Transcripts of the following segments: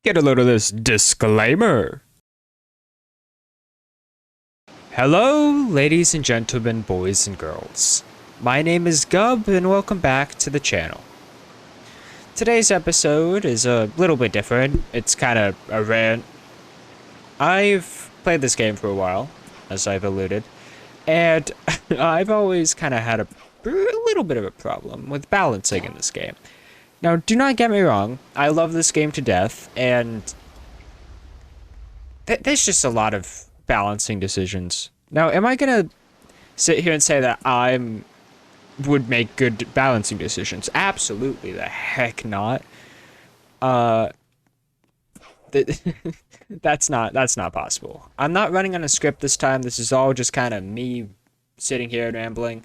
Get a load of this disclaimer. Hello, ladies and gentlemen, boys and girls. My name is Gub, and welcome back to the channel. Today's episode is a little bit different. It's kind of a rant. I've played this game for a while, as I've alluded, and I've always kind of had a little bit of a problem with balancing in this game. Now, do not get me wrong, I love this game to death, and there's just a lot of balancing decisions. Now, am I gonna sit here and say that would make good balancing decisions? Absolutely the heck not. That's not possible. I'm not running on a script this time. This is all just kind of me sitting here rambling.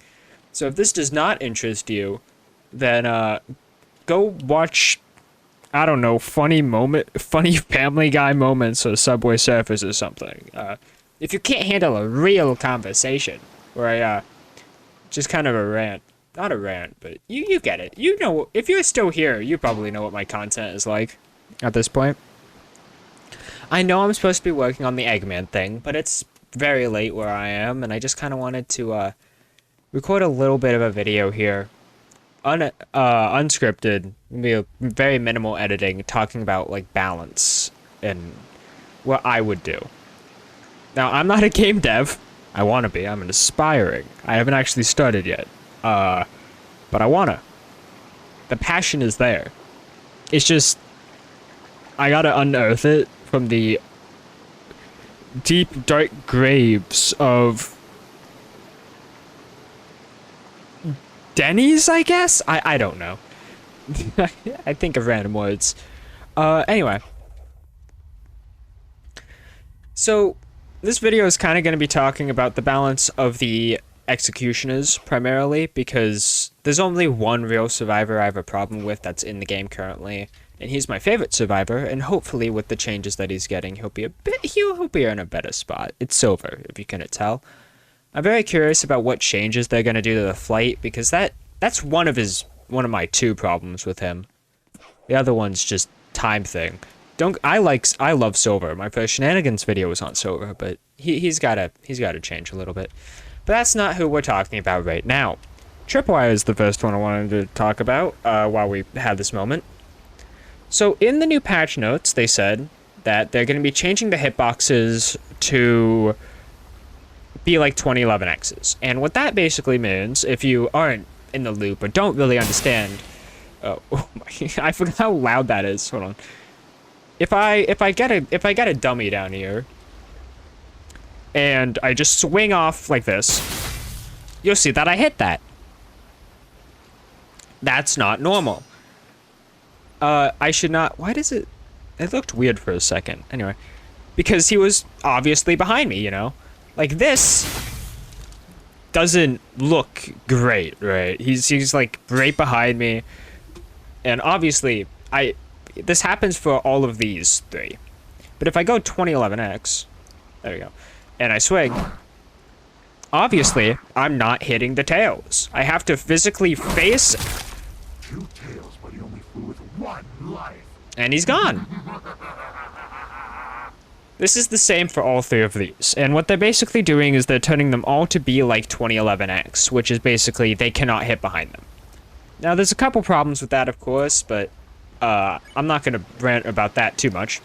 So if this does not interest you, then go watch, I don't know, funny Family Guy moments or Subway Surfers or something. If you can't handle a real conversation, where just kind of a rant, not a rant, but you get it. You know, if you're still here, you probably know what my content is like at this point. I know I'm supposed to be working on the Eggman thing, but it's very late where I am, and I just kind of wanted to record a little bit of a video here. Unscripted, very minimal editing, talking about like balance and what I would do. Now, I'm not a game dev. I want to be. I'm an aspiring. I haven't actually started yet. But I wanna. The passion is there. It's just I gotta unearth it from the deep, dark graves of Denny's, I guess? I don't know. I think of random words. Anyway. So, this video is kind of going to be talking about the balance of the executioners, primarily, because there's only one real survivor I have a problem with that's in the game currently, and he's my favorite survivor, and hopefully with the changes that he's getting, he'll be in a better spot. It's Silver, if you couldn't tell. I'm very curious about what changes they're gonna do to the flight, because that's one of my two problems with him. The other one's just time thing. I love Silver. My first Shenanigans video was on Silver, but he's gotta change a little bit. But that's not who we're talking about right now. Tripwire is the first one I wanted to talk about while we had this moment. So in the new patch notes, they said that they're gonna be changing the hitboxes to be like 2011X's. And what that basically means, if you aren't in the loop or don't really understand, oh my, I forgot how loud that is. Hold on. If I get a dummy down here and I just swing off like this, you'll see that I hit that. That's not normal. I should not. Why does it looked weird for a second. Anyway, because he was obviously behind me, you know? Like, this doesn't look great, right? He's like right behind me, and obviously this happens for all of these three. But if I go 2011X, there we go, and I swing, obviously I'm not hitting the tails. I have to physically face it. 2 tails, but he only flew with 1 life. And he's gone. This is the same for all 3 of these, and what they're basically doing is they're turning them all to be like 2011X, which is basically they cannot hit behind them. Now, there's a couple problems with that, of course, but I'm not going to rant about that too much.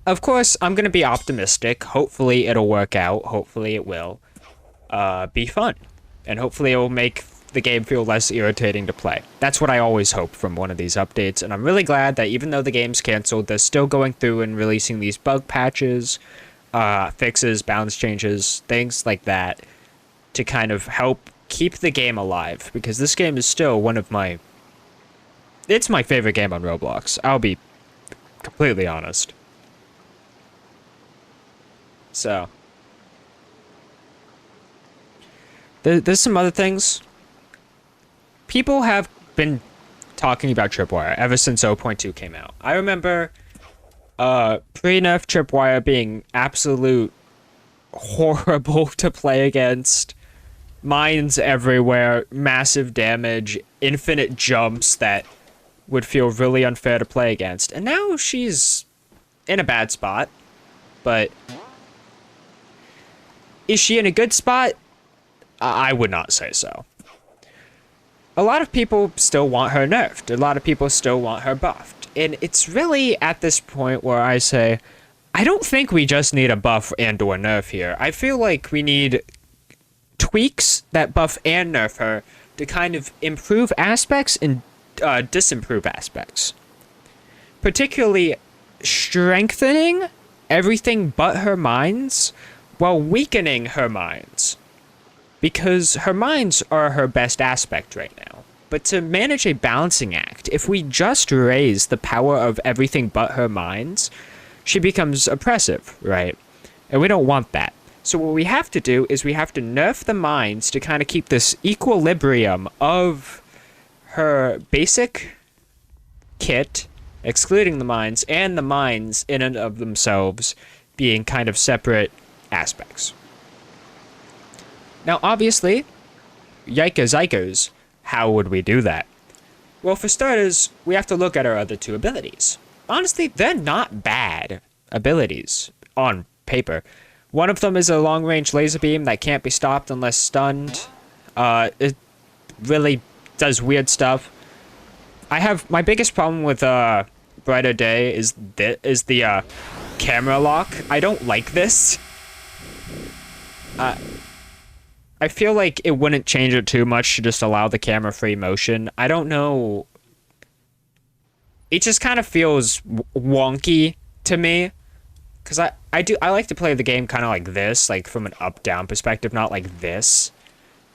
Of course, I'm going to be optimistic. Hopefully it'll work out. Hopefully it will be fun, and hopefully it will make the game feel less irritating to play. That's what I always hope from one of these updates, and I'm really glad that even though the game's canceled, they're still going through and releasing these bug patches, fixes, balance changes, things like that, to kind of help keep the game alive, because this game is still it's my favorite game on Roblox. I'll be completely honest. So, there's some other things. People have been talking about Tripwire ever since 0.2 came out. I remember pre-nerf Tripwire being absolute horrible to play against. mines everywhere, massive damage, infinite jumps that would feel really unfair to play against. And now she's in a bad spot, but is she in a good spot? I would not say so. A lot of people still want her nerfed. A lot of people still want her buffed. And it's really at this point where I say, I don't think we just need a buff and or nerf here. I feel like we need tweaks that buff and nerf her to kind of improve aspects and disimprove aspects. Particularly strengthening everything but her mines while weakening her mines. Because her mines are her best aspect right now. But to manage a balancing act, if we just raise the power of everything but her mines, she becomes oppressive, right? And we don't want that. So what we have to do is we have to nerf the mines to kind of keep this equilibrium of her basic kit, excluding the mines, and the mines in and of themselves being kind of separate aspects. Now, obviously, yikers yikers, how would we do that? Well, for starters, we have to look at our other two abilities. Honestly, they're not bad abilities on paper. One of them is a long-range laser beam that can't be stopped unless stunned. It really does weird stuff. I have my biggest problem with Brighter Day is the camera lock. I don't like this. I feel like it wouldn't change it too much to just allow the camera free motion. I don't know. It just kind of feels wonky to me. Because I like to play the game kind of like this, like from an up-down perspective, not like this.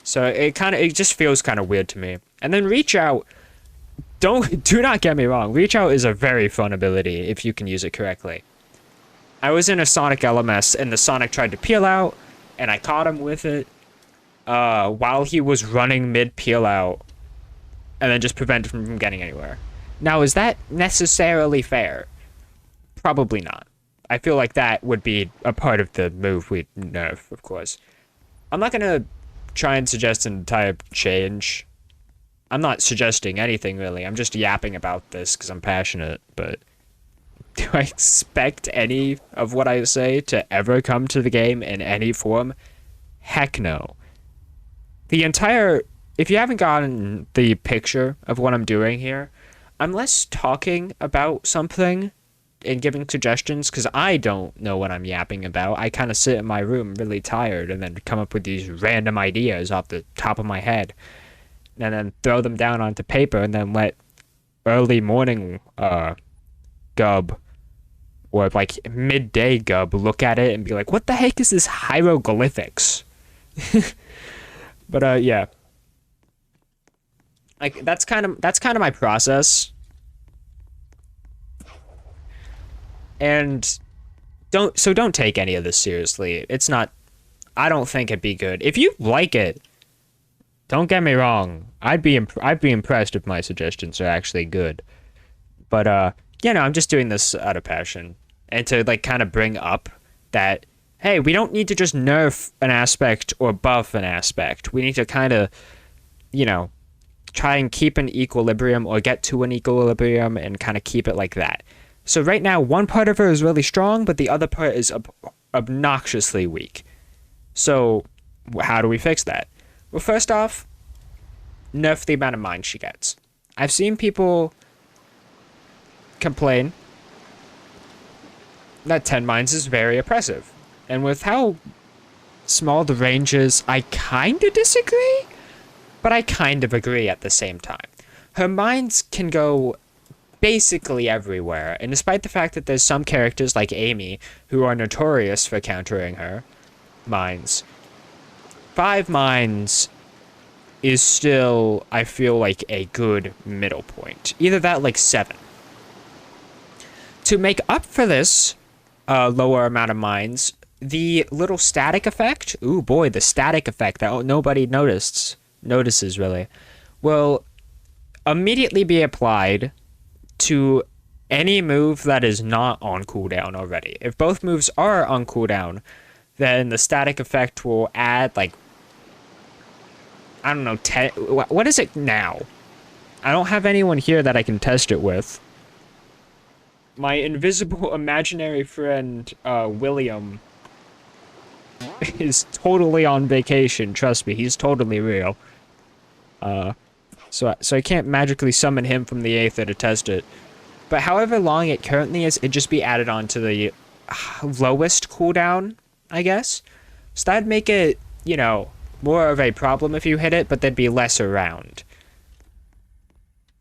So it just feels kind of weird to me. And then Reach Out, do not get me wrong, Reach Out is a very fun ability if you can use it correctly. I was in a Sonic LMS and the Sonic tried to peel out, and I caught him with it while he was running mid-peel out, and then just prevented him from getting anywhere. Now, is that necessarily fair? Probably not. I feel like that would be a part of the move we'd nerf, of course. I'm not going to try and suggest an entire change. I'm not suggesting anything, really. I'm just yapping about this because I'm passionate, but do I expect any of what I say to ever come to the game in any form? Heck no. If you haven't gotten the picture of what I'm doing here, I'm less talking about something and giving suggestions because I don't know what I'm yapping about. I kind of sit in my room really tired and then come up with these random ideas off the top of my head and then throw them down onto paper and then let early morning Gub or like midday Gub look at it and be like, what the heck is this hieroglyphics? But yeah. Like that's kind of my process. And don't take any of this seriously. It's not, I don't think it'd be good. If you like it, don't get me wrong. I'd be impressed if my suggestions are actually good. But I'm just doing this out of passion and to like kind of bring up that, hey, we don't need to just nerf an aspect or buff an aspect. We need to kind of, try and keep an equilibrium or get to an equilibrium and kind of keep it like that. So right now, one part of her is really strong, but the other part is obnoxiously weak. So how do we fix that? Well, first off, nerf the amount of mines she gets. I've seen people complain that 10 mines is very oppressive. And with how small the range is, I kind of disagree, but I kind of agree at the same time. Her mines can go basically everywhere, and despite the fact that there's some characters like Amy who are notorious for countering her mines, 5 mines is still, I feel like, a good middle point. Either that, like 7. To make up for this lower amount of mines, the little static effect, ooh boy, the static effect that nobody notices really, will immediately be applied to any move that is not on cooldown already. If both moves are on cooldown, then the static effect will add like I don't know, what is it now? I don't have anyone here that I can test it with. My invisible imaginary friend, William, is totally on vacation. Trust me, he's totally real. So I can't magically summon him from the Aether to test it. But however long it currently is, it'd just be added on to the lowest cooldown, I guess. So that'd make it, you know, more of a problem if you hit it, but there'd be less around.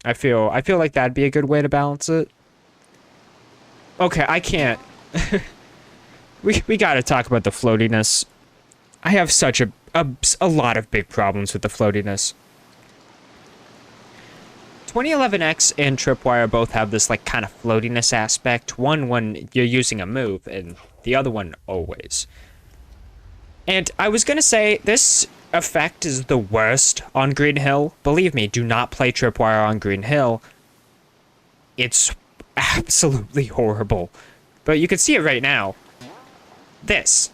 I feel like that'd be a good way to balance it. Okay, I can't. we gotta talk about the floatiness. I have such a lot of big problems with the floatiness. 2011X and Tripwire both have this like kind of floatiness aspect. One when you're using a move, and the other one always. And I was gonna say this effect is the worst on Green Hill. Believe me, do not play Tripwire on Green Hill. It's absolutely horrible. But you can see it right now. This.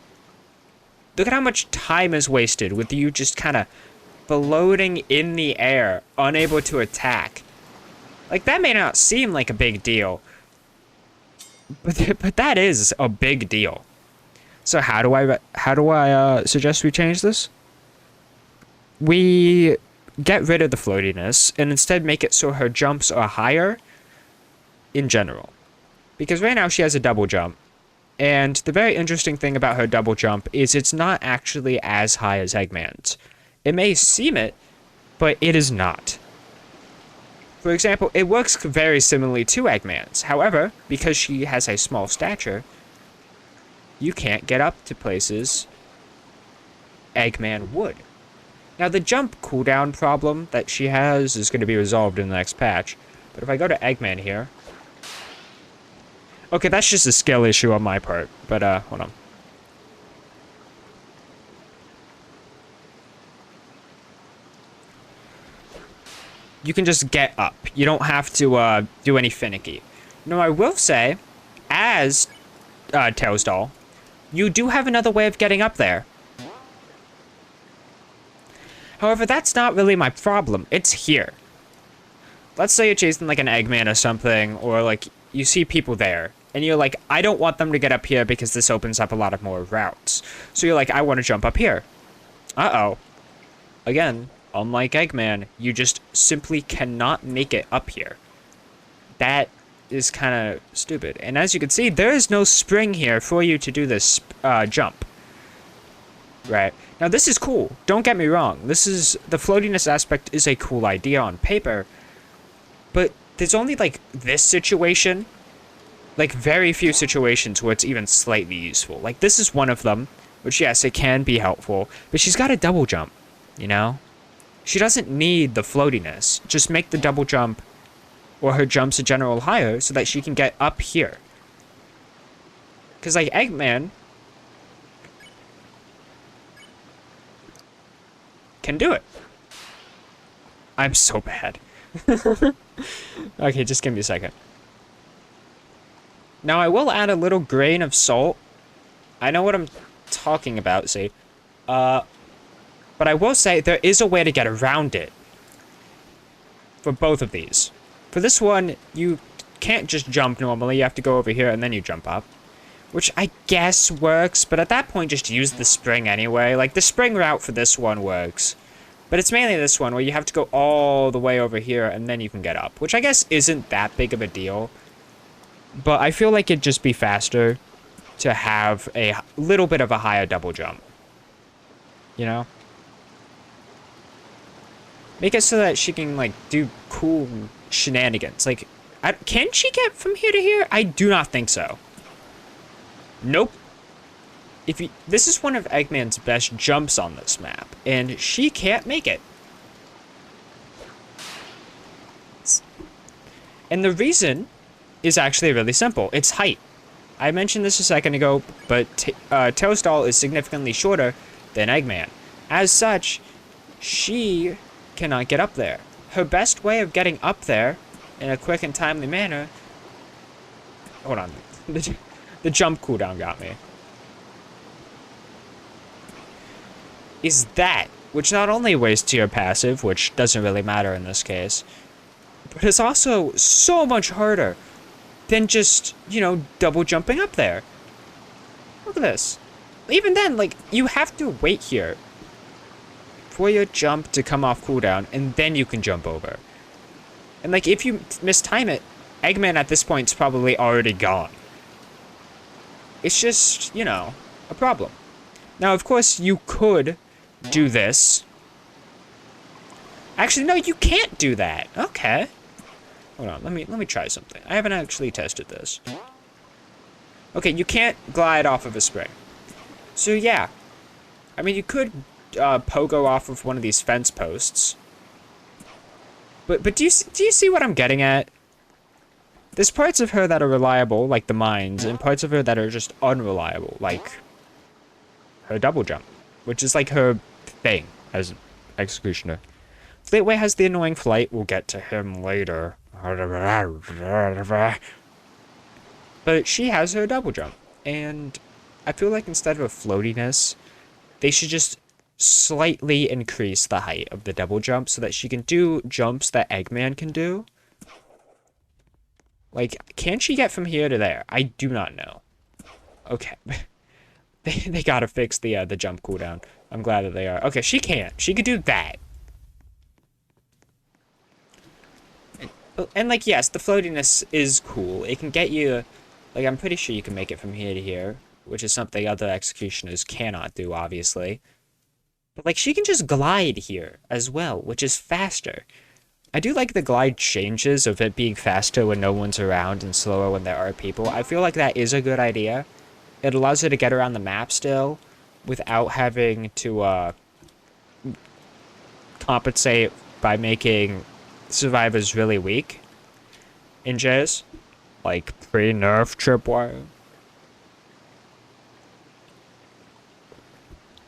Look at how much time is wasted with you just kind of floating in the air, unable to attack. Like, that may not seem like a big deal, but that is a big deal. So how do I suggest we change this? We get rid of the floatiness and instead make it so her jumps are higher in general. Because right now she has a double jump. And the very interesting thing about her double jump is it's not actually as high as Eggman's. It may seem it, but it is not. For example, it works very similarly to Eggman's. However, because she has a small stature, you can't get up to places Eggman would. Now, the jump cooldown problem that she has is going to be resolved in the next patch. But if I go to Eggman here... Okay, that's just a skill issue on my part. But, hold on. You can just get up. You don't have to do any finicky. Now, I will say, as Tails Doll, you do have another way of getting up there. However, that's not really my problem. It's here. Let's say you're chasing like an Eggman or something, or like you see people there, and you're like, I don't want them to get up here because this opens up a lot of more routes. So you're like, I want to jump up here. Uh-oh. Again, unlike Eggman, you just simply cannot make it up here. That is kind of stupid. And as you can see, there is no spring here for you to do this jump. Right. Now, this is cool. Don't get me wrong. This is... The floatiness aspect is a cool idea on paper. But there's only, like, this situation. Like, very few situations where it's even slightly useful. Like, this is one of them. Which, yes, it can be helpful. But she's got a double jump. You know? She doesn't need the floatiness. Just make the double jump or her jumps in general higher so that she can get up here. Because, like, Eggman can do it. I'm so bad. Okay, just give me a second. Now, I will add a little grain of salt. I know what I'm talking about, see? But I will say there is a way to get around it. For both of these. For this one, you can't just jump normally. You have to go over here and then you jump up. Which I guess works, but at that point, just use the spring anyway. Like, the spring route for this one works. But it's mainly this one where you have to go all the way over here and then you can get up. Which I guess isn't that big of a deal. But I feel like it'd just be faster to have a little bit of a higher double jump. You know? Make it so that she can, like, do cool shenanigans. Like, can she get from here to here? I do not think so. Nope. This is one of Eggman's best jumps on this map, and she can't make it. And the reason is actually really simple. It's height. I mentioned this a second ago, but Tails Doll is significantly shorter than Eggman. As such, she cannot get up there. Her best way of getting up there in a quick and timely manner... Hold on. The jump cooldown got me. Is that which not only wastes your passive, which doesn't really matter in this case, but it's also so much harder than just, you know, double jumping up there. Look at this. Even then, like, you have to wait here for your jump to come off cooldown, and then you can jump over. And, like, if you mistime it, Eggman at this point is probably already gone. It's just, you know, a problem. Now, of course, you could do this. Actually, no, you can't do that. Okay. Hold on, let me try something. I haven't actually tested this. Okay, you can't glide off of a spring. So yeah, I mean, you could pogo off of one of these fence posts. But do you see what I'm getting at? There's parts of her that are reliable, like the mines, and parts of her that are just unreliable, like her double jump, which is like her thing as an executioner. Fleetway has the annoying flight. We'll get to him later. But she has her double jump, and I feel like instead of a floatiness, they should just slightly increase the height of the double jump so that she can do jumps that Eggman can do. Like, can she get from here to there? I do not know. Okay. They gotta fix the jump cooldown. I'm glad that they are. Okay, she can. She could do that. And like, yes, the floatiness is cool. It can get you, like, I'm pretty sure you can make it from here to here, which is something other executioners cannot do, obviously. But, like, she can just glide here as well, which is faster. I do like the glide changes of it being faster when no one's around and slower when there are people. I feel like that is a good idea. It allows her to get around the map still without having to compensate by making survivors really weak in Jizz, like pre-nerf Tripwire.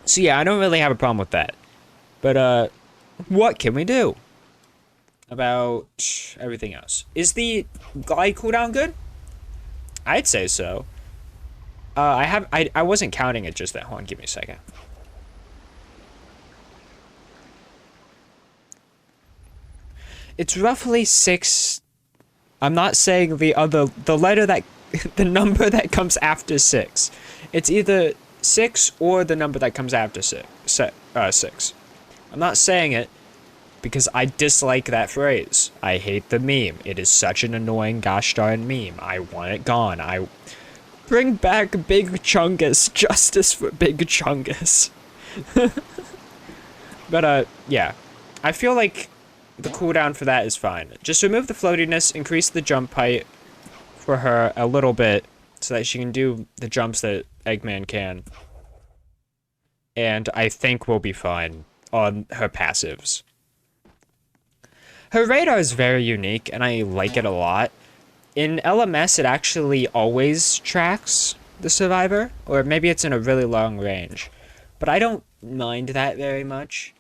So yeah, I don't really have a problem with that. But what can we do about everything else? Is the glide cooldown good? I'd say so. I wasn't counting it just then. Hold on, give me a second. It's roughly 6. I'm not saying the letter that, the number that comes after 6. It's either 6 or the number that comes after 6. 6. I'm not saying it because I dislike that phrase. I hate the meme. It is such an annoying gosh darn meme. I want it gone. I bring back Big Chungus. Justice for Big Chungus. But yeah. I feel like the cooldown for that is fine. Just remove the floatiness, increase the jump height for her a little bit so that she can do the jumps that Eggman can. And I think we'll be fine on her passives. Her radar is very unique, and I like it a lot. In LMS, it actually always tracks the survivor, or maybe it's in a really long range. But I don't mind that very much.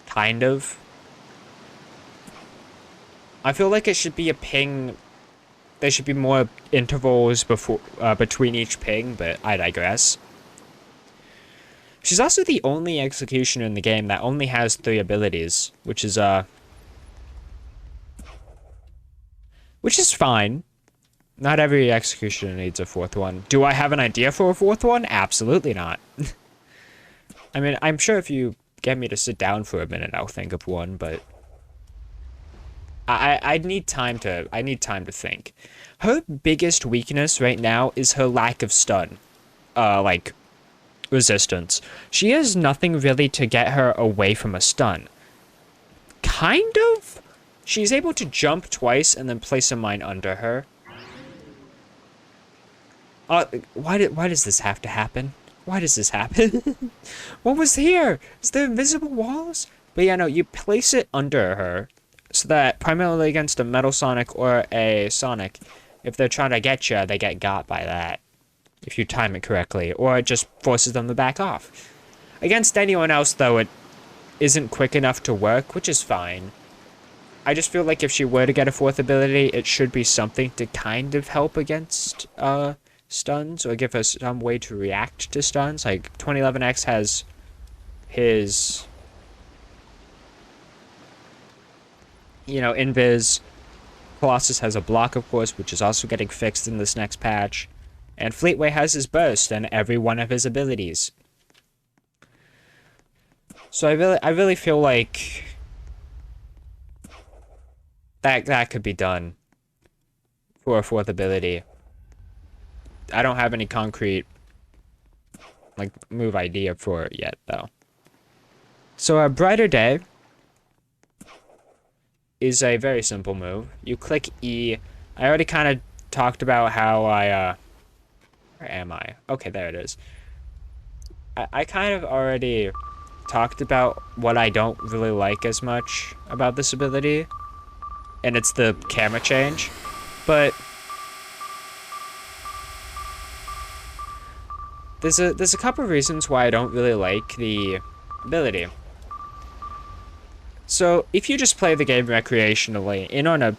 Kind of. I feel like it should be a ping. There should be more intervals between each ping, but I digress. She's also the only executioner in the game that only has 3 abilities, which is fine. Not every executioner needs a 4th one. Do I have an idea for a 4th one? Absolutely not. I mean, I'm sure if you get me to sit down for a minute, I'll think of one, but I need time to think. Her biggest weakness right now is her lack of stun. Like, resistance. She has nothing really to get her away from a stun. Kind of? She's able to jump twice and then place a mine under her. Why does this have to happen? Why does this happen? What was here? Is there invisible walls? But yeah, no, you place it under her so that primarily against a Metal Sonic or a Sonic, if they're trying to get you, they get got by that. If you time it correctly, or it just forces them to back off. Against anyone else, though, it isn't quick enough to work, which is fine. I just feel like if she were to get a 4th ability, it should be something to kind of help against stuns, or give her some way to react to stuns. Like, 2011X has his You know, invis. Colossus has a block, of course, which is also getting fixed in this next patch. And Fleetway has his burst and every one of his abilities. So I really feel like that could be done for a fourth ability. I don't have any concrete like move idea for it yet, though. So a Brighter Day is a very simple move. You click E. I already kind of talked about how where am I? Okay, there it is. I kind of already talked about what I don't really like as much about this ability, and it's the camera change. But there's a couple of reasons why I don't really like the ability. So if you just play the game recreationally and on a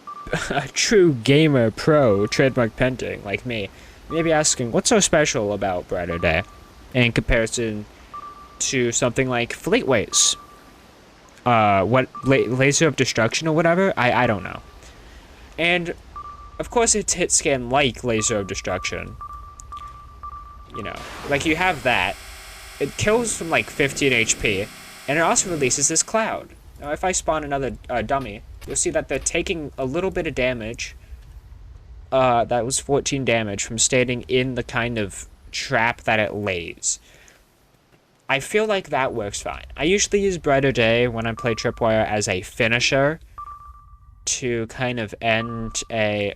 true gamer pro trademark painting like me, you may be asking, what's so special about Brighter Day in comparison to something like Fleetway's? Laser of Destruction or whatever? I don't know. And of course it's hit scan like Laser of Destruction. You know, like you have that. It kills from like 15 HP, and it also releases this cloud. Now if I spawn another dummy, you'll see that they're taking a little bit of damage. That was 14 damage from standing in the kind of trap that it lays. I feel like that works fine. I usually use Brighter Day when I play Tripwire as a finisher to kind of end a...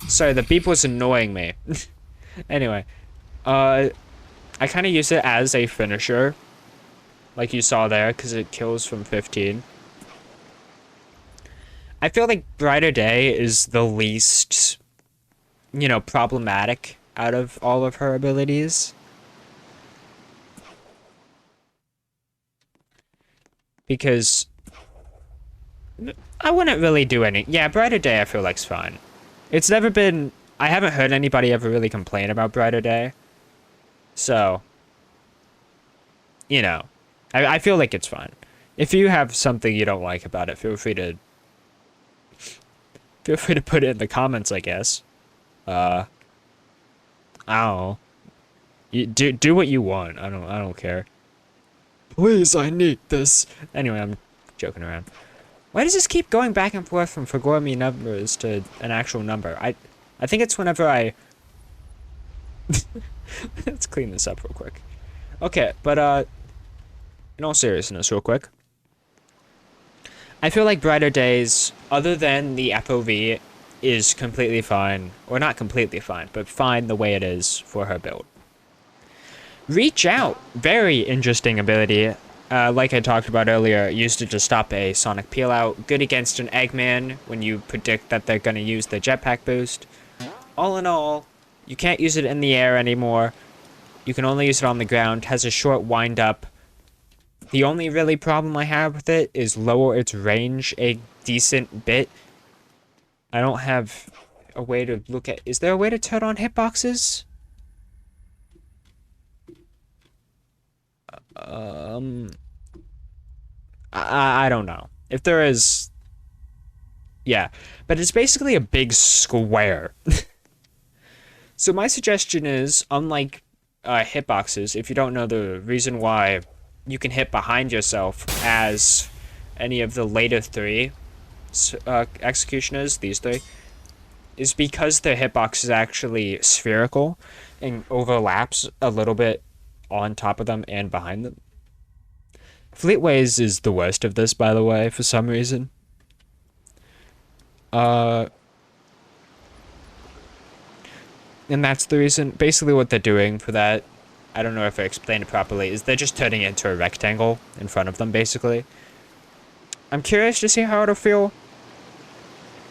Sorry, the beep was annoying me. Anyway, I kind of use it as a finisher, like you saw there, because it kills from 15. I feel like Brighter Day is the least, you know, problematic out of all of her abilities. Because I wouldn't really do any... Yeah, Brighter Day I feel like's fine. It's never been... I haven't heard anybody ever really complain about Brighter Day. So, you know, I feel like it's fine. If you have something you don't like about it, feel free to put it in the comments, I guess. I don't know. You do what you want. I don't care. Please, I need this. Anyway, I'm joking around. Why does this keep going back and forth from Forgotten numbers to an actual number? I think it's whenever I... Let's clean this up real quick. Okay, but in all seriousness, real quick. I feel like Brighter Days, other than the FOV, is completely fine. Or not completely fine, but fine the way it is for her build. Reach Out, very interesting ability. Like I talked about earlier, used to just stop a Sonic Peel Out. Good against an Eggman when you predict that they're going to use the jetpack boost. All in all, you can't use it in the air anymore. You can only use it on the ground. Has a short wind up. The only really problem I have with it is lower its range a decent bit. I don't have a way to look at... Is there a way to turn on hitboxes? I don't know. If there is... Yeah. But it's basically a big square. So my suggestion is, unlike hitboxes, if you don't know the reason why you can hit behind yourself as any of the later three executioners, these three, is because the hitbox is actually spherical and overlaps a little bit on top of them and behind them. Fleetways is the worst of this, by the way, for some reason. And that's the reason. Basically what they're doing for that, I don't know if I explained it properly, is they're just turning it into a rectangle in front of them, basically. I'm curious to see how it'll feel.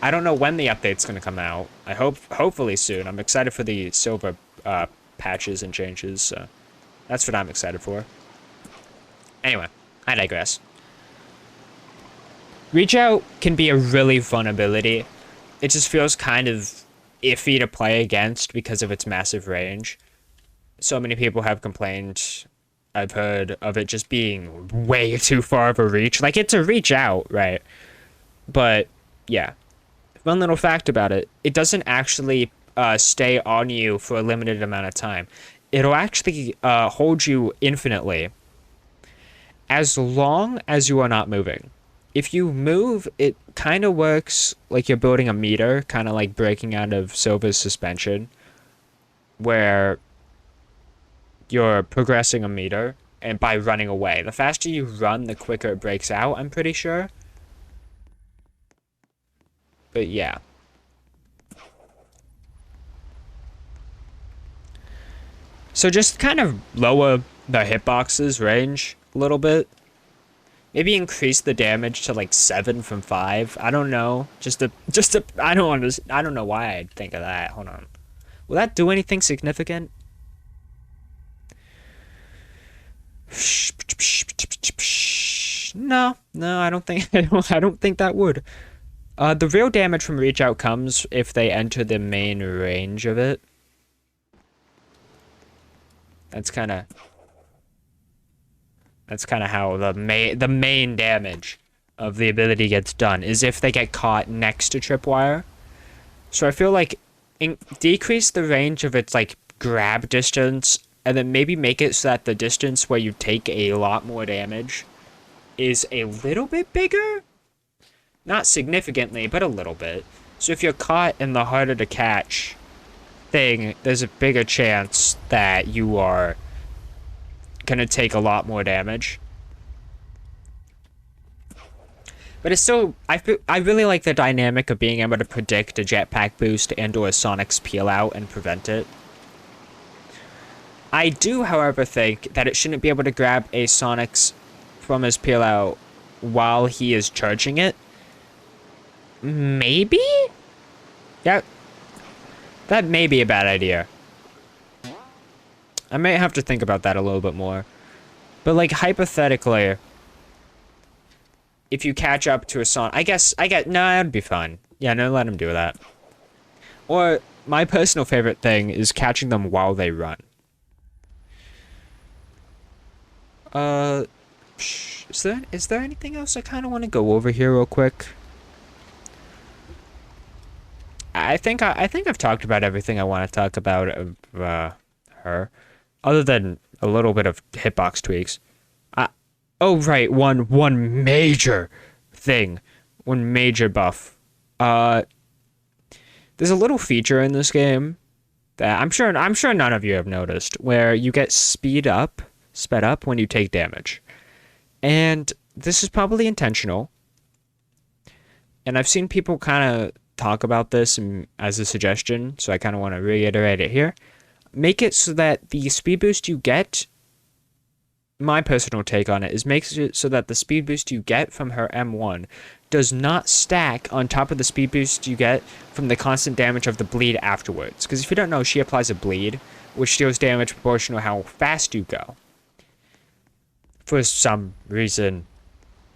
I don't know when the update's going to come out. I hopefully soon. I'm excited for the silver patches and changes, so that's what I'm excited for. Anyway, I digress. Reach Out can be a really fun ability. It just feels kind of iffy to play against because of its massive range. So many people have complained I've heard of it just being way too far of a reach. Like, it's a reach out, right? But, yeah. One little fact about it, it doesn't actually stay on you for a limited amount of time. It'll actually hold you infinitely as long as you are not moving. If you move, it kind of works like you're building a meter, kind of like breaking out of Silver's suspension, where you're progressing a meter and by running away. The faster you run, the quicker it breaks out, I'm pretty sure. But yeah. So just kind of lower the hitboxes range a little bit. Maybe increase the damage to like 7 from 5. I don't know. I don't know why I'd think of that. Hold on. Will that do anything significant? No, I don't think I don't think that would. The real damage from reach out comes if they enter the main range of it. That's kind of how the main damage of the ability gets done, is if they get caught next to Tripwire. So I feel like decrease the range of its like grab distance, and then maybe make it so that the distance where you take a lot more damage is a little bit bigger. Not significantly, but a little bit. So if you're caught in the harder to catch thing, there's a bigger chance that you are gonna take a lot more damage. But it's still, I really like the dynamic of being able to predict a jetpack boost and or a Sonic's peel out and prevent it. I do, however, think that it shouldn't be able to grab a Sonic's from his peel out while he is charging it. Maybe? Yeah. That may be a bad idea. I may have to think about that a little bit more. But, like, hypothetically, if you catch up to a Sonic... no, that'd be fun. Yeah, no, let him do that. Or, my personal favorite thing is catching them while they run. Is there anything else I kind of want to go over here real quick? I think I've talked about everything I want to talk about of her, other than a little bit of hitbox tweaks. Oh right, one major thing, one major buff. There's a little feature in this game that I'm sure none of you have noticed, where you get sped up when you take damage, and this is probably intentional. And I've seen people kind of talk about this as a suggestion, so I kind of want to reiterate it here. Make it so that the speed boost you get, my personal take on it is make it so that the speed boost you get from her M1 does not stack on top of the speed boost you get from the constant damage of the bleed afterwards. Because if you don't know, she applies a bleed, which deals damage proportional to how fast you go. For some reason,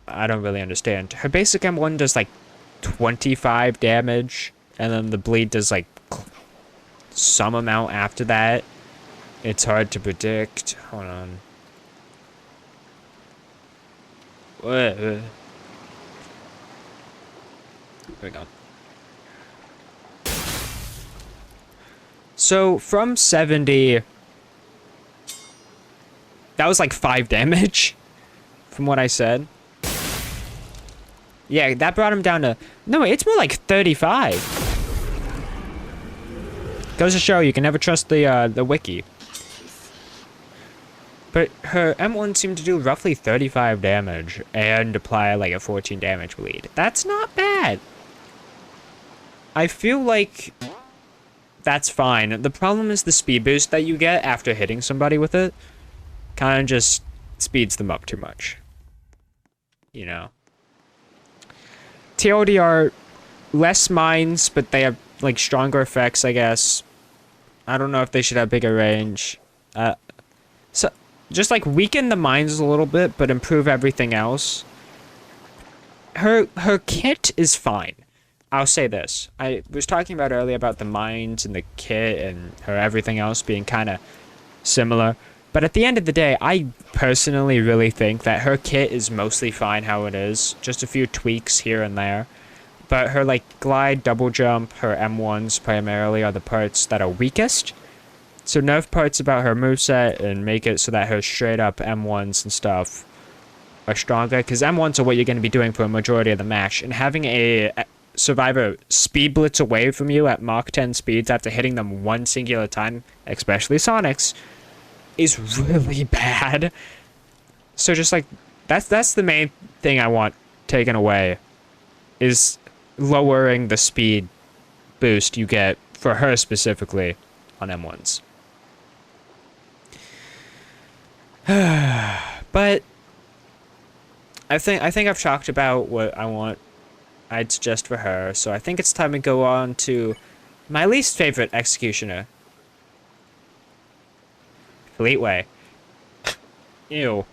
I don't really understand. Her basic M1 does like 25 damage, and then the bleed does like some amount after that. It's hard to predict. Hold on. Here we go. So from 70, that was like 5 damage from what I said. Yeah, that brought him down to... No, it's more like 35. Goes to show you can never trust the wiki. But her M1 seemed to do roughly 35 damage and apply like a 14 damage bleed. That's not bad. I feel like that's fine. The problem is the speed boost that you get after hitting somebody with it kind of just speeds them up too much. You know. TLDR, less mines, but they have like stronger effects, I guess. I don't know if they should have bigger range. So just like weaken the mines a little bit, but improve everything else. Her kit is fine. I'll say this. I was talking about earlier about the mines and the kit and her everything else being kind of similar. But at the end of the day, I personally really think that her kit is mostly fine how it is. Just a few tweaks here and there. But her, like, glide, double jump, her M1s primarily are the parts that are weakest. So nerf parts about her moveset and make it so that her straight-up M1s and stuff are stronger. Because M1s are what you're going to be doing for a majority of the match. And having a survivor speed blitz away from you at Mach 10 speeds after hitting them one singular time, especially Sonic's, is really bad. So just, like, that's the main thing I want taken away, is lowering the speed boost you get for her specifically on M1s. But I think I've talked about what I'd suggest for her, so I think it's time to go on to my least favorite executioner. Fleetway. Ew.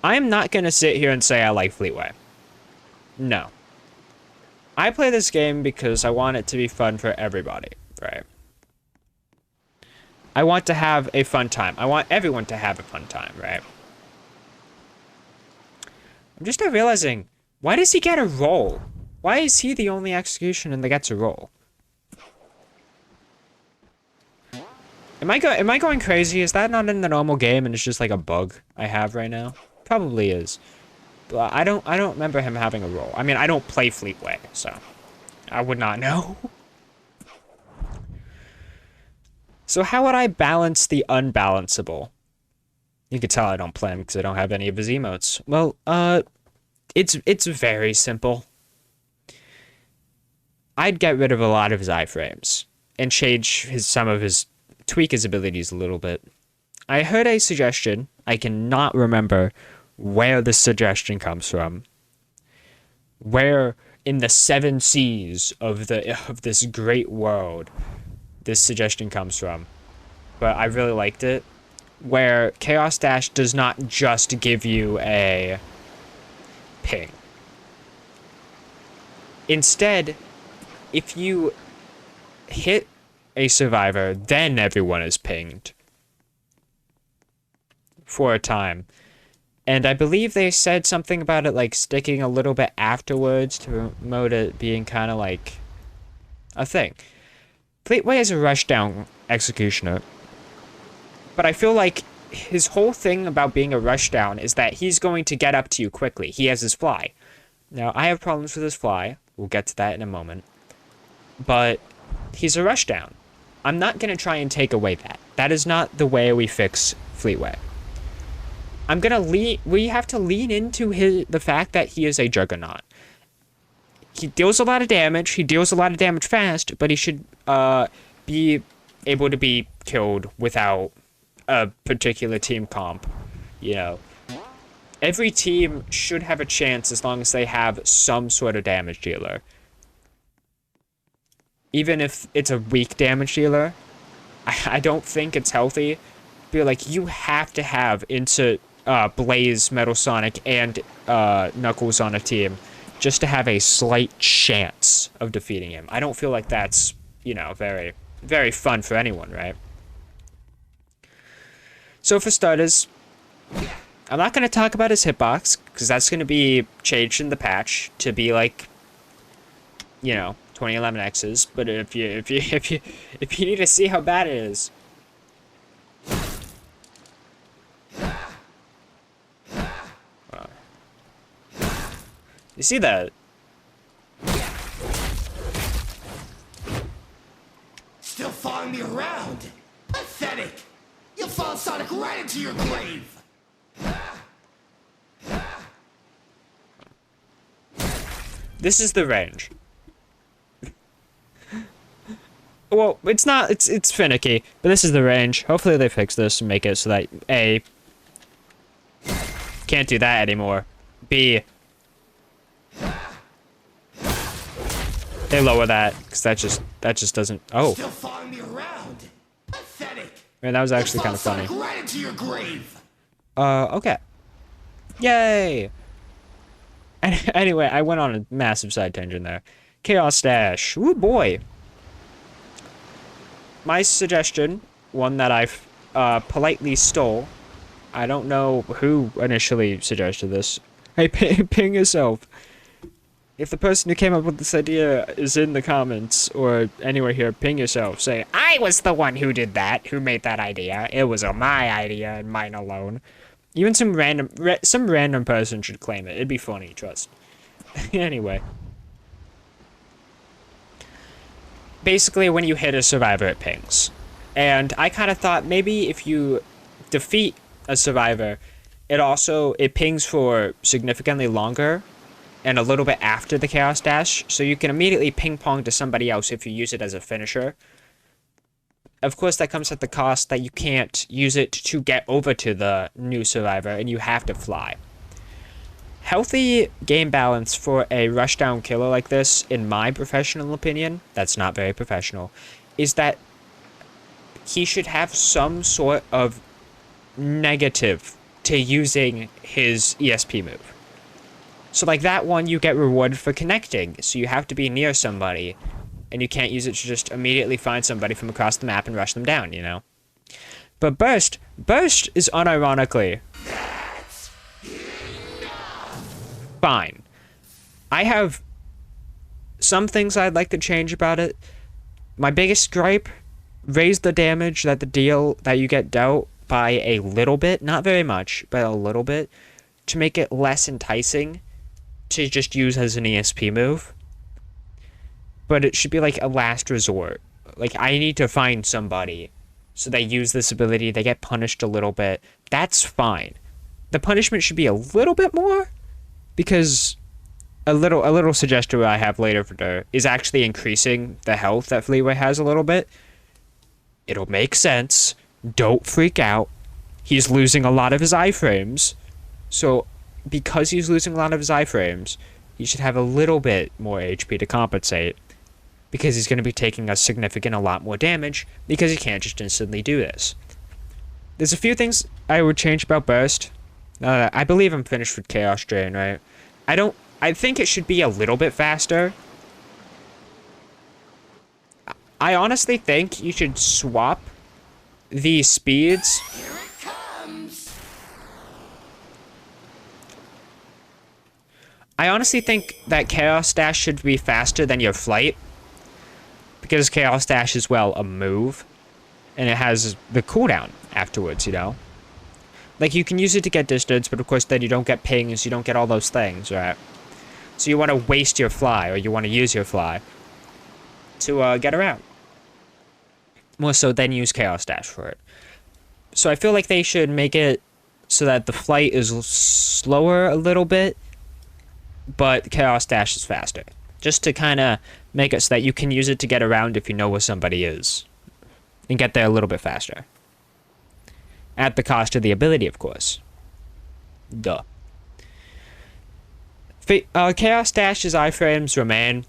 I am not gonna sit here and say I like Fleetway. No. I play this game because I want it to be fun for everybody, right? I want to have a fun time. I want everyone to have a fun time, right? I'm just not realizing, why does he get a roll? Why is he the only executioner that gets a roll? Am I going crazy? Is that not in the normal game and it's just like a bug I have right now? Probably is. But I don't remember him having a roll. I mean, I don't play Fleetway, so I would not know. So how would I balance the unbalanceable? You can tell I don't play him because I don't have any of his emotes. Well, it's very simple. I'd get rid of a lot of his iframes and change tweak his abilities a little bit. I heard a suggestion. I cannot remember where this suggestion comes from. Where in the 7 seas of this great world this suggestion comes from. But I really liked it. Where Chaos Dash does not just give you a ping. Instead, if you hit a survivor, then everyone is pinged for a time. And I believe they said something about it like sticking a little bit afterwards to promote it being kind of like a thing. Fleetway is a rushdown executioner, but I feel like his whole thing about being a rushdown is that he's going to get up to you quickly. He has his fly. Now, I have problems with his fly. We'll get to that in a moment. But he's a rushdown. I'm not going to try and take away that. That is not the way we fix Fleetway. We have to lean into the fact that he is a juggernaut. He deals a lot of damage. He deals a lot of damage fast, but he should be able to be killed without a particular team comp. You know, every team should have a chance as long as they have some sort of damage dealer. Even if it's a weak damage dealer, I don't think it's healthy. But like, you have to have Blaze, Metal Sonic, and Knuckles on a team just to have a slight chance of defeating him. I don't feel like that's, very, very fun for anyone, right? So for starters, I'm not going to talk about his hitbox, because that's going to be changed in the patch to be like, 2011 X's. But if you need to see how bad it is, you see that? Still following me around? Pathetic! You'll follow Sonic right into your grave! This is the range. Well, it's not, it's finicky, but this is the range. Hopefully they fix this and make it so that A, can't do that anymore. B, they lower that, because that just doesn't, oh. Still following me around? Pathetic! Man, that was actually kind of funny. Right into your grave! Okay. Yay! Anyway, I went on a massive side tangent there. Chaos Dash. Ooh, boy. My suggestion, one that I've politely stole. I don't know who initially suggested this. Hey, ping yourself. If the person who came up with this idea is in the comments or anywhere here, ping yourself. Say, I was the one who did that, who made that idea. It was my idea and mine alone. Even some random person should claim it. It'd be funny, trust. Anyway. Basically, when you hit a survivor, it pings. And I kind of thought maybe if you defeat a survivor, it pings for significantly longer and a little bit after the Chaos Dash, so you can immediately ping-pong to somebody else if you use it as a finisher. Of course, that comes at the cost that you can't use it to get over to the new survivor, and you have to fly. Healthy game balance for a rushdown killer like this, in my professional opinion, that's not very professional, is that he should have some sort of negative to using his ESP move. So like that one, you get rewarded for connecting, so you have to be near somebody, and you can't use it to just immediately find somebody from across the map and rush them down, you know? But Burst is unironically fine. I have some things I'd like to change about it. My biggest gripe, raise the damage that you get dealt by a little bit, not very much, but a little bit, to make it less enticing to just use as an ESP move. But it should be like a last resort. Like, I need to find somebody, so they use this ability, they get punished a little bit. That's fine. The punishment should be a little bit more, because a little suggestion I have later for is actually increasing the health that Fleetway has a little bit. It'll make sense. Don't freak out. He's losing a lot of his iframes, so because he's losing a lot of his iframes, he should have a little bit more HP to compensate, because he's going to be taking a lot more damage, because he can't just instantly do this. There's a few things I would change about Burst. I believe I'm finished with Chaos Drain, right? I think it should be a little bit faster. I honestly think you should swap the speeds. Here it comes. I honestly think that Chaos Dash should be faster than your flight, because Chaos Dash is, well, a move, and it has the cooldown afterwards, you know? Like, you can use it to get distance, but of course then you don't get pings, you don't get all those things, right? So you want to waste your fly, or you want to use your fly to get around. More so than use Chaos Dash for it. So I feel like they should make it so that the flight is slower a little bit, but Chaos Dash is faster. Just to kind of make it so that you can use it to get around if you know where somebody is. And get there a little bit faster. At the cost of the ability, of course. Duh. Chaos Dash's iframes remain.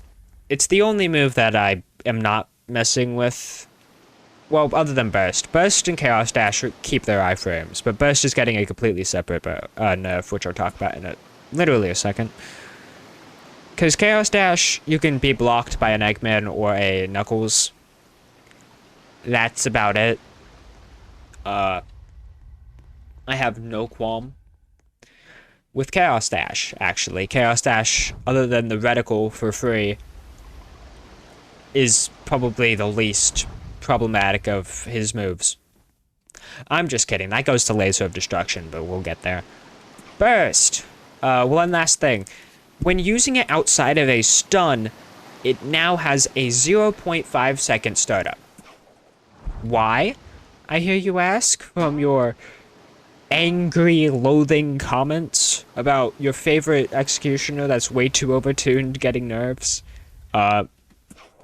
It's the only move that I am not messing with. Well, other than Burst. Burst and Chaos Dash keep their iframes, but Burst is getting a completely separate nerf, which I'll talk about in literally a second. Because Chaos Dash, you can be blocked by an Eggman or a Knuckles. That's about it. I have no qualm with Chaos Dash, actually. Chaos Dash, other than the reticle for free, is probably the least problematic of his moves. I'm just kidding. That goes to Laser of Destruction, but we'll get there. Burst! One last thing. When using it outside of a stun, it now has a 0.5 second startup. Why? I hear you ask from your angry, loathing comments about your favorite executioner that's way too overtuned getting nerfs. Or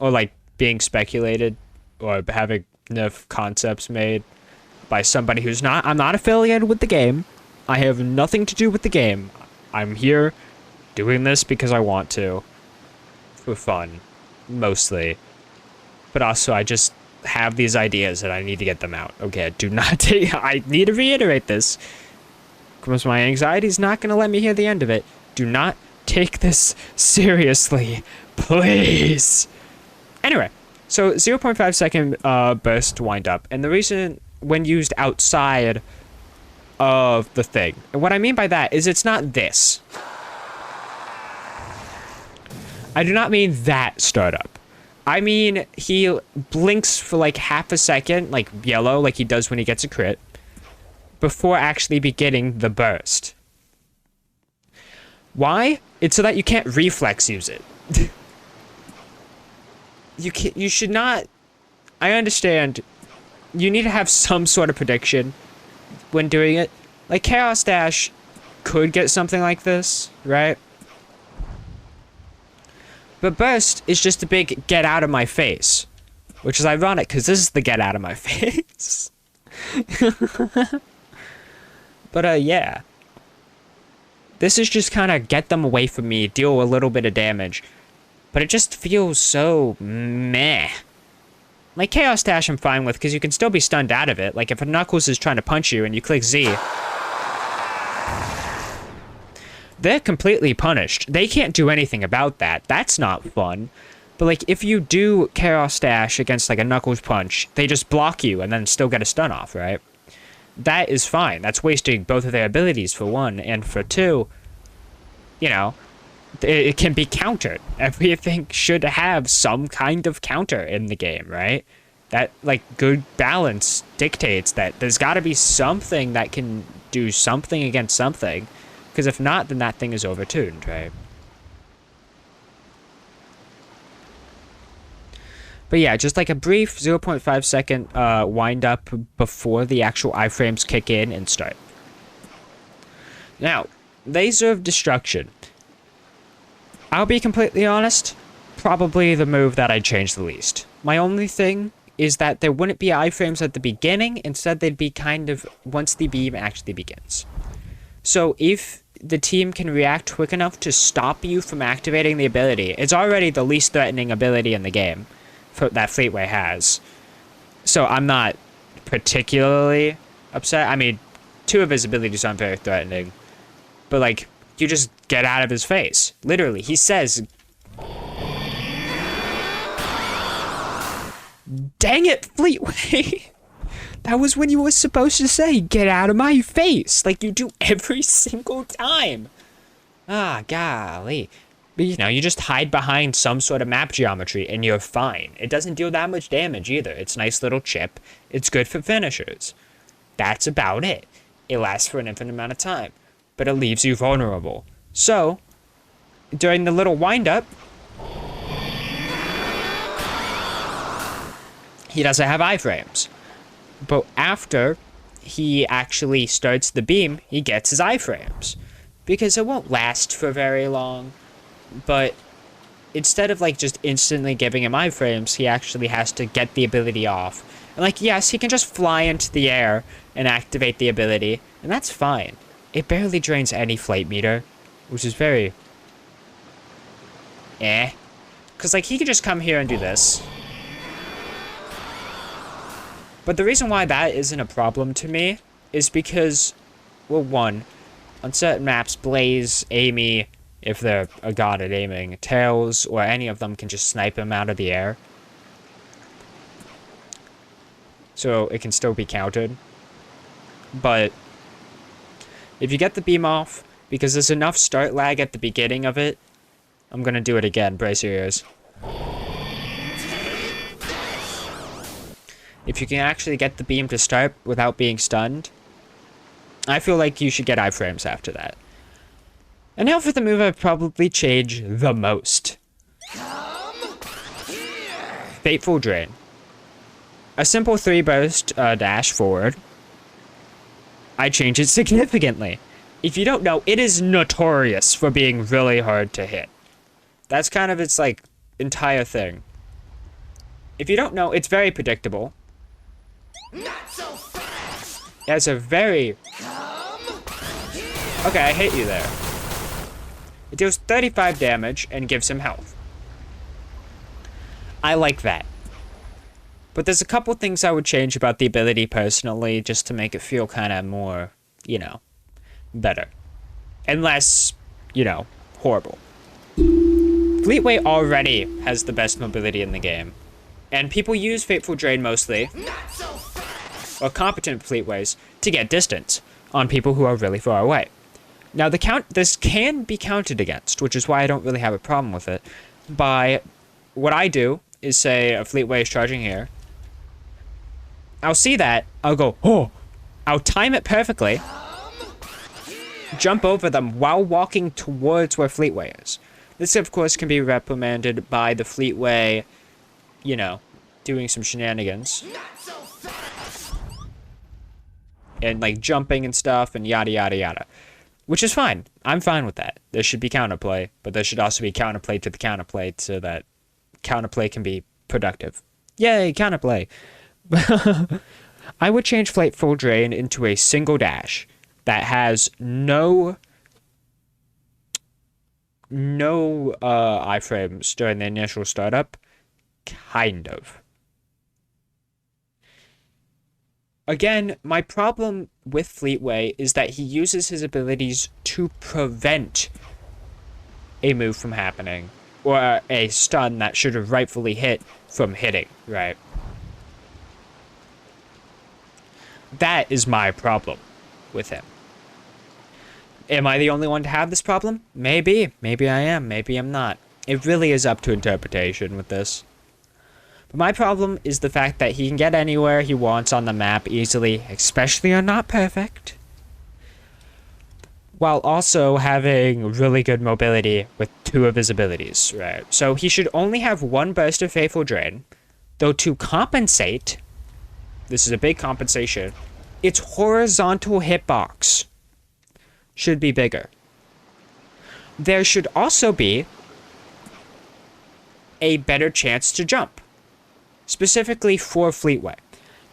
like being speculated or having nerf concepts made by somebody who's not... I'm not affiliated with the game. I have nothing to do with the game. I'm here doing this because I want to. For fun. Mostly. But also I just have these ideas and I need to get them out. Okay, do not take... I need to reiterate this. Because my anxiety is not going to let me hear the end of it. Do not take this seriously. Please. Anyway. So 0.5 second burst wind up. And the reason when used outside of the thing. And what I mean by that is it's not this. I do not mean that startup. I mean, he blinks for like half a second, like yellow, like he does when he gets a crit, before actually beginning the burst. Why? It's so that you can't reflex use it. You should not... I understand. You need to have some sort of prediction when doing it. Like, Chaos Dash could get something like this, right? But Burst is just a big get out of my face. Which is ironic, because this is the get out of my face. But, yeah. This is just kind of get them away from me, deal a little bit of damage. But it just feels so meh. Like, Chaos Dash I'm fine with, because you can still be stunned out of it. Like, if a Knuckles is trying to punch you and you click Z, they're completely punished. They can't do anything about that. That's not fun. But, like, if you do Chaos Dash against, like, a Knuckles punch, they just block you and then still get a stun off, right? That is fine. That's wasting both of their abilities, for one. And for two, you know, it can be countered. Everything should have some kind of counter in the game, right? That, like, good balance dictates that there's got to be something that can do something against something. Because if not, then that thing is overtuned, right? But yeah, just like a brief 0.5 second wind up before the actual iframes kick in and start. Now, Laser of Destruction. I'll be completely honest, probably the move that I'd change the least. My only thing is that there wouldn't be iframes at the beginning, instead they'd be kind of once the beam actually begins. So if the team can react quick enough to stop you from activating the ability, it's already the least threatening ability in the game that Fleetway has. So I'm not particularly upset. I mean, two of his abilities aren't very threatening. But, like, you just get out of his face. Literally, he says... Dang it, Fleetway! That was when you were supposed to say, get out of my face! Like you do every single time! Ah, golly. But, you know, you just hide behind some sort of map geometry and you're fine. It doesn't deal that much damage either. It's a nice little chip. It's good for finishers. That's about it. It lasts for an infinite amount of time. But it leaves you vulnerable. So, during the little wind-up, he doesn't have iframes. But after he actually starts the beam, he gets his iframes. Because it won't last for very long. But instead of, like, just instantly giving him iframes, he actually has to get the ability off. And, like, yes, he can just fly into the air and activate the ability, and that's fine. It barely drains any flight meter, which is very... Because, like, he could just come here and do this. But the reason why that isn't a problem to me is because, well, one, on certain maps, Blaze, Amy, if they're a god at aiming, Tails, or any of them can just snipe him out of the air. So it can still be countered. But if you get the beam off, because there's enough start lag at the beginning of it, I'm gonna do it again, brace your ears. If you can actually get the beam to start without being stunned, I feel like you should get iframes after that. And now for the move I'd probably change the most. Fateful Drain. A simple 3-burst dash forward. I change it significantly. If you don't know, it is notorious for being really hard to hit. That's kind of its, like, entire thing. If you don't know, it's very predictable. Not so fast. It has a very... Okay, I hit you there. It deals 35 damage and gives him health. I like that. But there's a couple things I would change about the ability personally, just to make it feel kind of more, you know, better. And less, you know, horrible. Fleetway already has the best mobility in the game. And people use Fateful Drain mostly. Not so fast. or competent Fleetways to get distance on people who are really far away. Now, this can be counted against, which is why I don't really have a problem with it, by what I do is say a Fleetway is charging here. I'll see that. I'll go, oh, I'll time it perfectly, jump over them while walking towards where Fleetway is. This, of course, can be reprimanded by the Fleetway, you know, doing some shenanigans. And, like, jumping and stuff and yada, yada, yada. Which is fine. I'm fine with that. There should be counterplay, but there should also be counterplay to the counterplay so that counterplay can be productive. Yay, counterplay! I would change Flight Full Drain into a single dash that has no iframes during the initial startup. Kind of. Again, my problem with Fleetway is that he uses his abilities to prevent a move from happening, or a stun that should have rightfully hit from hitting, right? That is my problem with him. Am I the only one to have this problem? Maybe. Maybe I am. Maybe I'm not. It really is up to interpretation with this. But my problem is the fact that he can get anywhere he wants on the map easily, especially on Not Perfect, while also having really good mobility with 2 of his abilities, right? So he should only have 1 burst of Faithful Drain, though to compensate, this is a big compensation, its horizontal hitbox should be bigger. There should also be a better chance to jump, specifically for Fleetway.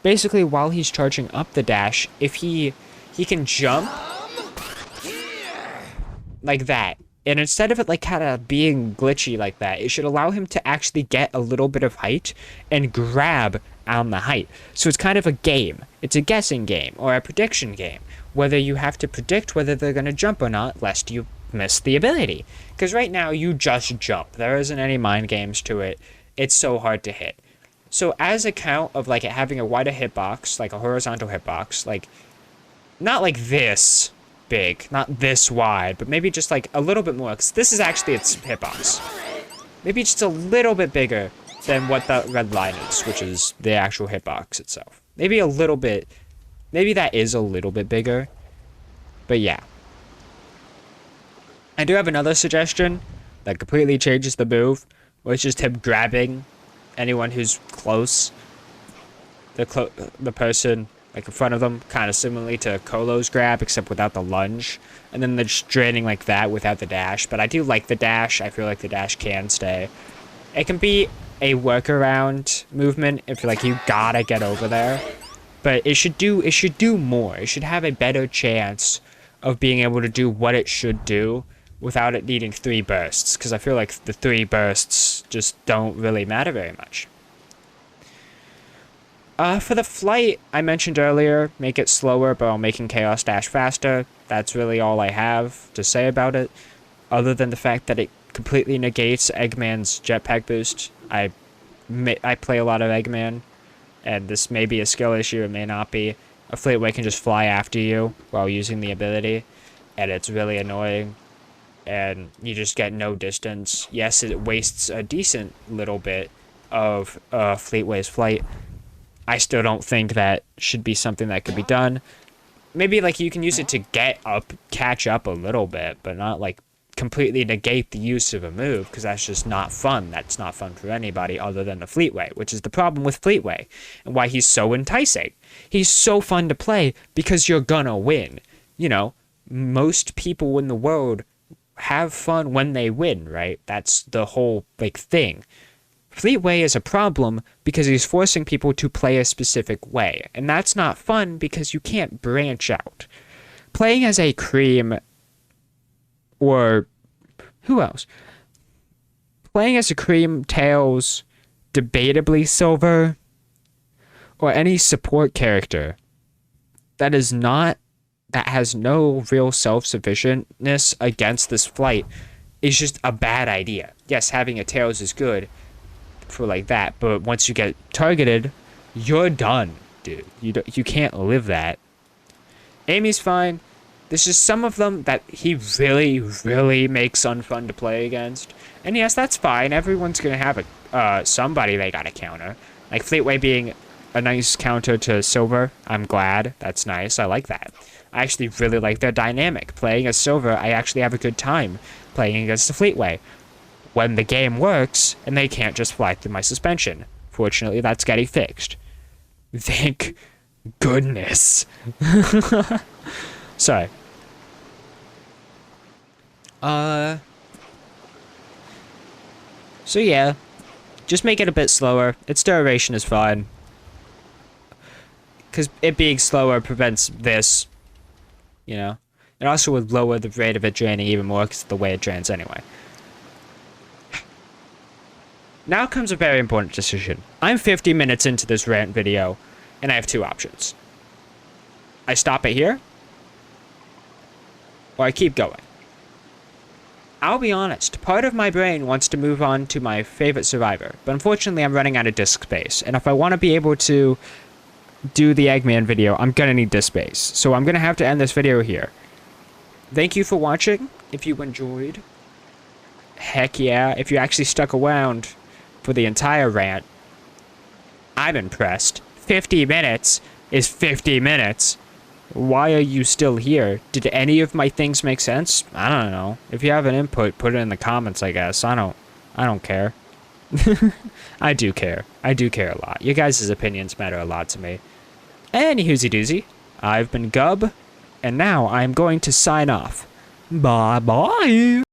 Basically, while he's charging up the dash, if he can jump like that, and instead of it like kind of being glitchy like that, it should allow him to actually get a little bit of height and grab on the height. So it's kind of a game. It's a guessing game or a prediction game, whether you have to predict whether they're going to jump or not, lest you miss the ability. Because right now, you just jump. There isn't any mind games to it. It's so hard to hit. So as a count of like it having a wider hitbox, like a horizontal hitbox, like not like this big, not this wide, but maybe just like a little bit more, because this is actually its hitbox. Maybe just a little bit bigger than what the red line is, which is the actual hitbox itself. Maybe a little bit, maybe that is a little bit bigger, but yeah. I do have another suggestion that completely changes the move, where it's just him grabbing anyone who's close, the person like in front of them, kind of similarly to Kolo's grab, except without the lunge, and then they're just draining like that without the dash. But I do like the dash. I feel like the dash can stay. It can be a workaround movement if like you gotta get over there, but it should do more. It should have a better chance of being able to do what it should do without it needing 3 bursts, because I feel like the 3 bursts just don't really matter very much. For the flight, I mentioned earlier, make it slower while making Chaos Dash faster. That's really all I have to say about it, other than the fact that it completely negates Eggman's jetpack boost. I play a lot of Eggman, and this may be a skill issue, it may not be. A Fleetway can just fly after you while using the ability, and it's really annoying, and you just get no distance. Yes, it wastes a decent little bit of Fleetway's flight. I still don't think that should be something that could be done. Maybe like you can use it to catch up a little bit, but not like completely negate the use of a move, because that's just not fun. That's not fun for anybody other than the Fleetway, which is the problem with Fleetway and why he's so enticing. He's so fun to play because you're gonna win. You know, most people in the world have fun when they win, right? That's the whole like thing. Fleetway is a problem because he's forcing people to play a specific way, and that's not fun because you can't branch out. Playing as a Cream, or who else? Playing as a Cream, Tails, debatably Silver, or any support character that has no real self-sufficientness against this flight is just a bad idea. Yes, having a Tails is good for like that, but once you get targeted, you're done, dude. dude. You can't live that. Amy's fine. There's just some of them that he really, really makes unfun to play against. And yes, that's fine. Everyone's gonna have somebody they gotta counter. Like Fleetway being a nice counter to Silver. I'm glad. That's nice. I like that. I actually really like their dynamic. Playing as Silver, I actually have a good time playing against the Fleetway. When the game works, and they can't just fly through my suspension. Fortunately, that's getting fixed. Thank goodness. Sorry. So yeah, just make it a bit slower. Its duration is fine. Because it being slower prevents this, you know. It also would lower the rate of it draining even more because of the way it drains anyway. Now comes a very important decision. I'm 50 minutes into this rant video, and I have two options. I stop it here, or I keep going. I'll be honest, part of my brain wants to move on to my favorite survivor, but unfortunately I'm running out of disk space, and if I want to be able to do the Eggman video, I'm gonna need disk space. So I'm gonna have to end this video here. Thank you for watching, if you enjoyed. Heck yeah, if you actually stuck around for the entire rant, I'm impressed. 50 minutes is 50 minutes. Why are you still here? Did any of my things make sense? I don't know. If you have an input, put it in the comments, I guess. I don't care. I do care. I do care a lot. You guys' opinions matter a lot to me. Anywhoosie doozy. I've been Gub, and now I'm going to sign off. Bye-bye.